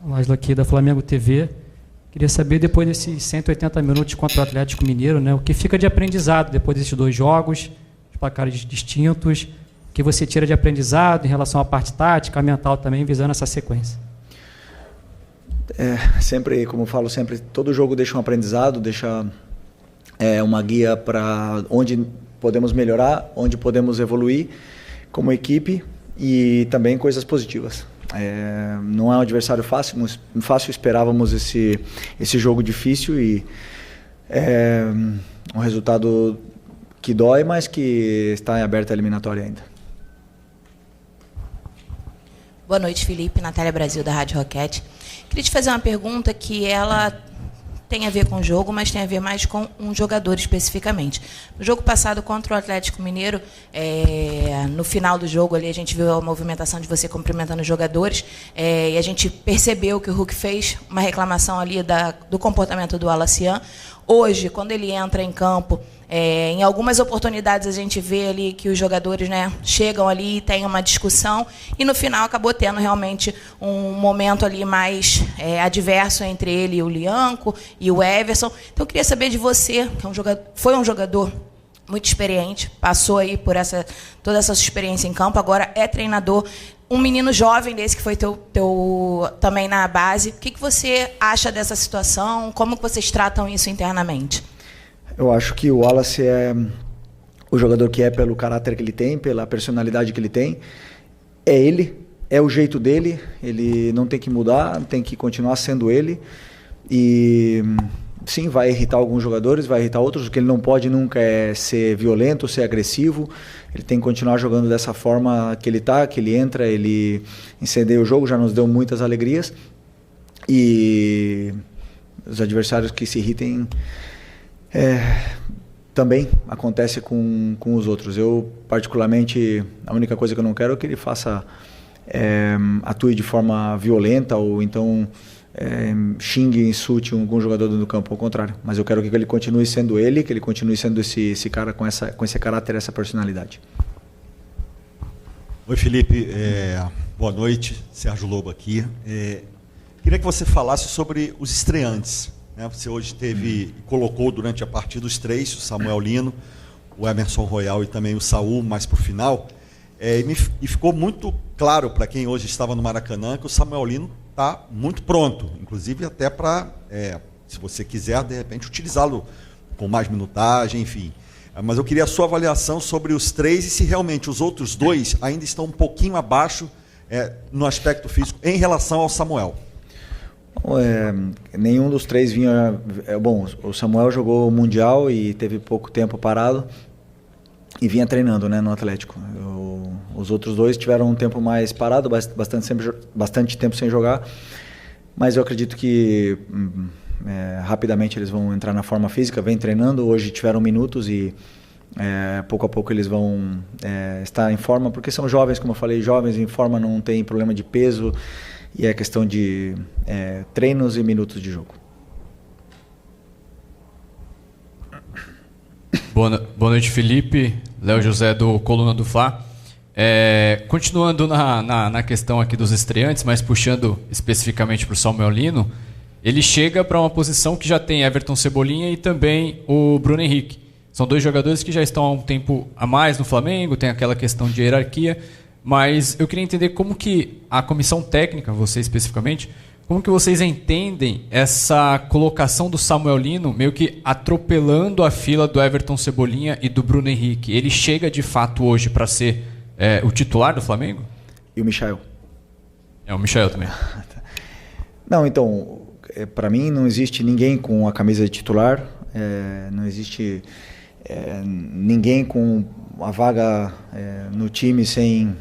Láslo aqui da Flamengo TV. Queria saber, depois desses 180 minutos contra o Atlético Mineiro, né, o que fica de aprendizado depois desses 2 jogos, os placares distintos, o que você tira de aprendizado em relação à parte tática, mental também, visando essa sequência? Sempre, como eu falo sempre, todo jogo deixa um aprendizado, deixa uma guia para onde podemos melhorar, onde podemos evoluir como equipe e também coisas positivas. Não é um adversário fácil, esperávamos esse jogo difícil e um resultado que dói, mas que está em aberta a eliminatória ainda. Boa noite, Felipe. Natália Brasil, da Rádio Roquete. Queria te fazer uma pergunta que ela tem a ver com o jogo, mas tem a ver mais com um jogador especificamente. No jogo passado contra o Atlético Mineiro, no final do jogo ali a gente viu a movimentação de você cumprimentando os jogadores, e a gente percebeu que o Hulk fez uma reclamação ali do comportamento do Alacian. Hoje, quando ele entra em campo, em algumas oportunidades a gente vê ali que os jogadores, né, chegam ali e tem uma discussão, e no final acabou tendo realmente um momento ali mais adverso entre ele e o Lianco e o Everson. Então eu queria saber de você, que foi um jogador muito experiente, passou aí por toda essa sua experiência em campo, agora é treinador, um menino jovem desse que foi teu também na base. O que você acha dessa situação? Como que vocês tratam isso internamente? Eu acho que o Wallace é o jogador que é pelo caráter que ele tem, pela personalidade que ele tem. É ele, é o jeito dele, ele não tem que mudar, tem que continuar sendo ele. E sim, vai irritar alguns jogadores, vai irritar outros. O que ele não pode nunca é ser violento, ser agressivo. Ele tem que continuar jogando dessa forma que ele está, que ele entra, ele incendeia o jogo, já nos deu muitas alegrias. E os adversários que se irritem também acontece com os outros. Eu, particularmente, a única coisa que eu não quero é que ele atue de forma violenta ou então xingue, insulte algum jogador do campo, ao contrário. Mas eu quero que ele continue sendo ele, que ele continue sendo esse cara com esse caráter, essa personalidade. Oi, Felipe. Boa noite. Sérgio Lobo aqui. Queria que você falasse sobre os estreantes. Você hoje colocou durante a partida os 3, o Samuel Lino, o Emerson Royal e também o Saul, mais para o final. E ficou muito claro para quem hoje estava no Maracanã que o Samuel Lino está muito pronto, inclusive até para, se você quiser, de repente, utilizá-lo com mais minutagem, enfim. Mas eu queria a sua avaliação sobre os 3 e se realmente os outros 2 ainda estão um pouquinho abaixo no aspecto físico em relação ao Samuel. Nenhum dos 3 vinha... Bom, o Samuel jogou o Mundial e teve pouco tempo parado e vinha treinando, né, no Atlético. Os outros 2 tiveram um tempo mais parado, bastante tempo sem jogar, mas eu acredito que rapidamente eles vão entrar na forma física, vem treinando. Hoje tiveram minutos e pouco a pouco eles vão estar em forma, porque são jovens, como eu falei, jovens em forma, não tem problema de peso, e é questão de treinos e minutos de jogo. Boa noite, Felipe. Léo José, do Coluna do Fla. Continuando na questão aqui dos estreantes, mas puxando especificamente para o Samuel Lino, ele chega para uma posição que já tem Everton Cebolinha e também o Bruno Henrique. São 2 jogadores que já estão há um tempo a mais no Flamengo, tem aquela questão de hierarquia, mas eu queria entender como que a comissão técnica, você especificamente, como que vocês entendem essa colocação do Samuel Lino meio que atropelando a fila do Everton Cebolinha e do Bruno Henrique? Ele chega de fato hoje para ser o titular do Flamengo? E o Michael? O Michael também. Não, então, para mim não existe ninguém com a camisa de titular, não existe ninguém com a vaga no time sem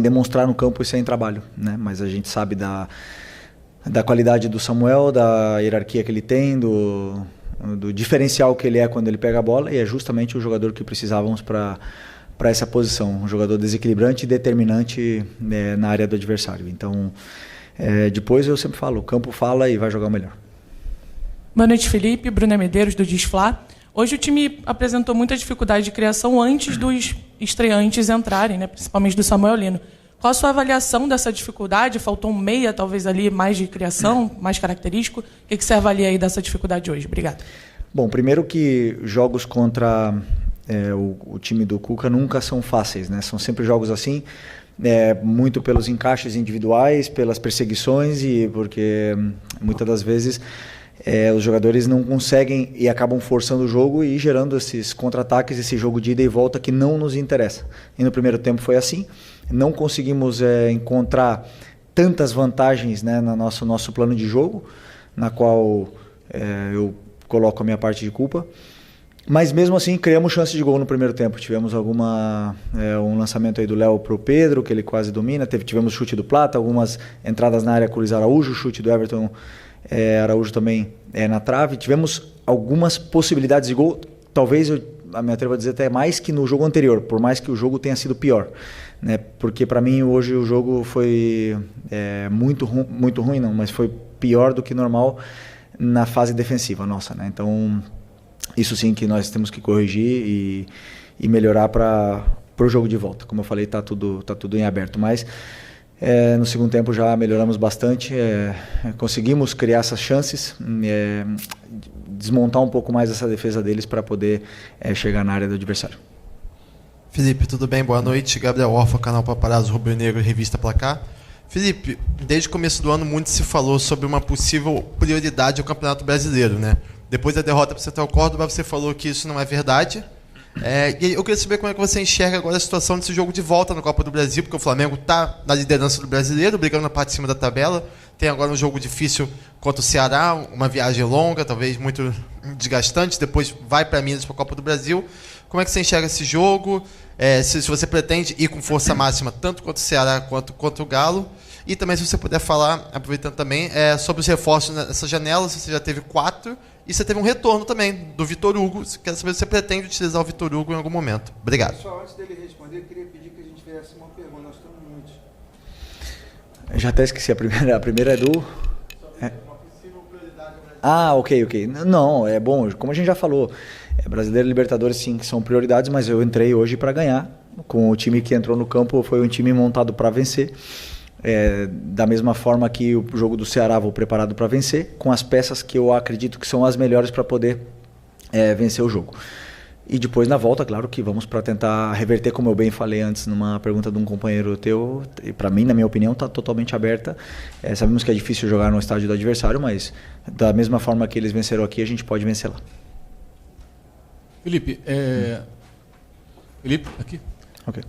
demonstrar no campo e sem trabalho, né? Mas a gente sabe da qualidade do Samuel, da hierarquia que ele tem, do diferencial que ele é quando ele pega a bola, e é justamente o jogador que precisávamos para essa posição, um jogador desequilibrante e determinante na área do adversário. Então, depois eu sempre falo, o campo fala e vai jogar o melhor. Boa noite, Felipe. Bruna Medeiros, do Disfla. Hoje o time apresentou muita dificuldade de criação antes dos estreantes entrarem, né, principalmente do Samuel Lino. Qual a sua avaliação dessa dificuldade? Faltou um meia, talvez ali, mais de criação, mais característico. O que você avalia aí dessa dificuldade hoje? Obrigado. Bom, primeiro que jogos contra o time do Cuca nunca são fáceis, né? São sempre jogos assim, muito pelos encaixes individuais, pelas perseguições e porque muitas das vezes os jogadores não conseguem e acabam forçando o jogo e gerando esses contra-ataques, esse jogo de ida e volta que não nos interessa. E no primeiro tempo foi assim. Não conseguimos encontrar tantas vantagens, né, no nosso plano de jogo, na qual eu coloco a minha parte de culpa. Mas mesmo assim criamos chance de gol no primeiro tempo. Tivemos um lançamento aí do Léo para o Pedro, que ele quase domina. Tivemos chute do Plata, algumas entradas na área com o Luiz Araújo, chute do Everton Araújo também na trave. Tivemos algumas possibilidades de gol, talvez eu me atrevo a dizer até mais que no jogo anterior, por mais que o jogo tenha sido pior, né? Porque para mim hoje o jogo foi muito ruim, não, mas foi pior do que normal na fase defensiva nossa, né? Então isso sim que nós temos que corrigir e melhorar para o jogo de volta. Como eu falei, tá tudo em aberto, mas no segundo tempo já melhoramos bastante, conseguimos criar essas chances, desmontar um pouco mais essa defesa deles para poder chegar na área do adversário. Felipe, tudo bem? Boa noite. Gabriel Orfa, canal Paparazzo Rubro Negro, revista Placar. Felipe, desde o começo do ano muito se falou sobre uma possível prioridade ao Campeonato Brasileiro, né? Depois da derrota para o Central Córdoba, você falou que isso não é verdade. E eu queria saber como é que você enxerga agora a situação desse jogo de volta na Copa do Brasil, porque o Flamengo está na liderança do Brasileiro, brigando na parte de cima da tabela. Tem agora um jogo difícil contra o Ceará, uma viagem longa, talvez muito desgastante. Depois vai para Minas para a Copa do Brasil. Como é que você enxerga esse jogo? Se você pretende ir com força máxima, tanto contra o Ceará quanto contra o Galo. E também, se você puder falar, aproveitando também, sobre os reforços nessa janela, se você já teve 4 e você teve um retorno também do Vitor Hugo. Quero saber se você pretende utilizar o Vitor Hugo em algum momento. Obrigado. Pessoal, antes dele responder, eu queria pedir que a gente fizesse uma pergunta. Nós temos muitos. Eu já até esqueci a primeira. A primeira é do... Ok. Não, é bom, como a gente já falou, Brasileiro e Libertadores sim que são prioridades, mas eu entrei hoje para ganhar. Com o time que entrou no campo, foi um time montado para vencer. Da mesma forma que o jogo do Ceará, vou preparado para vencer, com as peças que eu acredito que são as melhores para poder vencer o jogo. E depois na volta, claro que vamos para tentar reverter, como eu bem falei antes numa pergunta de um companheiro teu, e para mim, na minha opinião, está totalmente aberta. Sabemos que é difícil jogar no estádio do adversário, mas da mesma forma que eles venceram aqui, a gente pode vencer lá. Felipe, Felipe, aqui. Ok.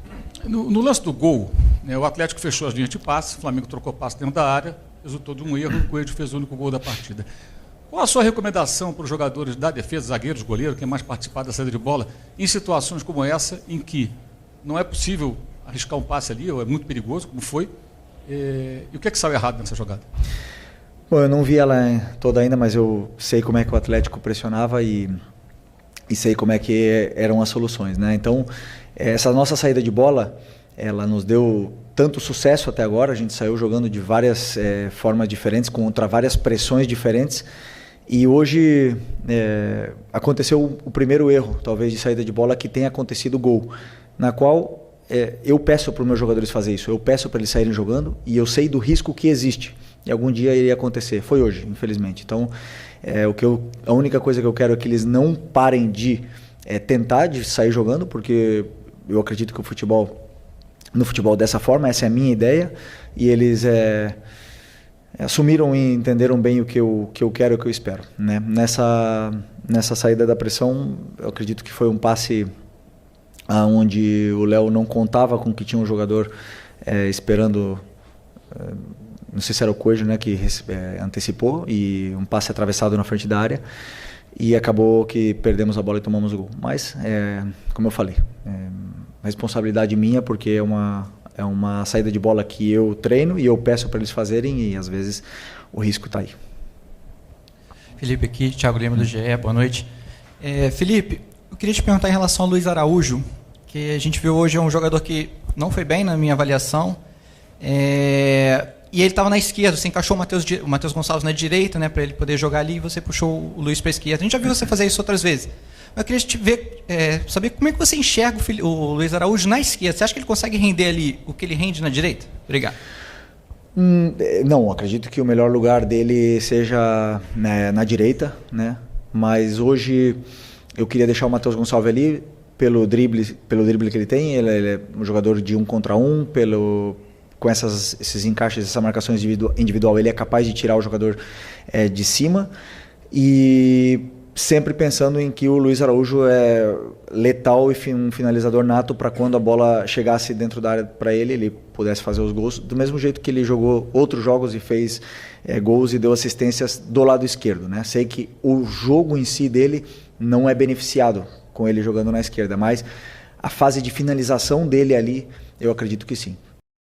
No lance do gol, né, o Atlético fechou as linhas de passe, o Flamengo trocou passe dentro da área, resultou de um erro, o Coelho fez o único gol da partida. Qual a sua recomendação para os jogadores da defesa, zagueiros, goleiro, quem mais participar da saída de bola, em situações como essa, em que não é possível arriscar um passe ali, ou é muito perigoso, como foi, e o que é que saiu errado nessa jogada? Bom, eu não vi ela toda ainda, mas eu sei como é que o Atlético pressionava e sei como é que eram as soluções, né? Então, essa nossa saída de bola, ela nos deu tanto sucesso até agora, a gente saiu jogando de várias formas diferentes, contra várias pressões diferentes, e hoje aconteceu o primeiro erro, talvez, de saída de bola, que tenha acontecido o gol, na qual eu peço para os meus jogadores fazer isso, eu peço para eles saírem jogando, e eu sei do risco que existe, e algum dia iria acontecer. Foi hoje, infelizmente. Então, a única coisa que eu quero é que eles não parem de tentar de sair jogando, porque eu acredito que no futebol dessa forma, essa é a minha ideia, e eles assumiram e entenderam bem o que eu quero e o que eu espero, né? Nessa saída da pressão, eu acredito que foi um passe onde o Léo não contava com que tinha um jogador esperando, não sei se era o Coelho, né, que antecipou, e um passe atravessado na frente da área, e acabou que perdemos a bola e tomamos o gol. Mas, como eu falei, responsabilidade minha, porque é uma saída de bola que eu treino e eu peço para eles fazerem, e às vezes o risco está aí. Felipe aqui, Thiago Lima do GE, boa noite. Felipe, eu queria te perguntar em relação ao Luiz Araújo, que a gente viu hoje é um jogador que não foi bem na minha avaliação, e ele estava na esquerda, você encaixou o Matheus Gonçalves na direita, né, para ele poder jogar ali, e você puxou o Luiz para a esquerda. A gente já viu você fazer isso outras vezes. Eu queria saber como é que você enxerga o Luiz Araújo na esquerda. Você acha que ele consegue render ali o que ele rende na direita? Obrigado. Não, acredito que o melhor lugar dele seja, né, na direita, né? Mas hoje eu queria deixar o Matheus Gonçalves ali pelo drible que ele tem. Ele é um jogador de 1 contra 1, com esses encaixes, essas marcações individual, ele é capaz de tirar o jogador de cima, e sempre pensando em que o Luiz Araújo é letal e um finalizador nato para quando a bola chegasse dentro da área para ele pudesse fazer os gols, do mesmo jeito que ele jogou outros jogos e fez gols e deu assistências do lado esquerdo, né? Sei que o jogo em si dele não é beneficiado com ele jogando na esquerda, mas a fase de finalização dele ali, eu acredito que sim.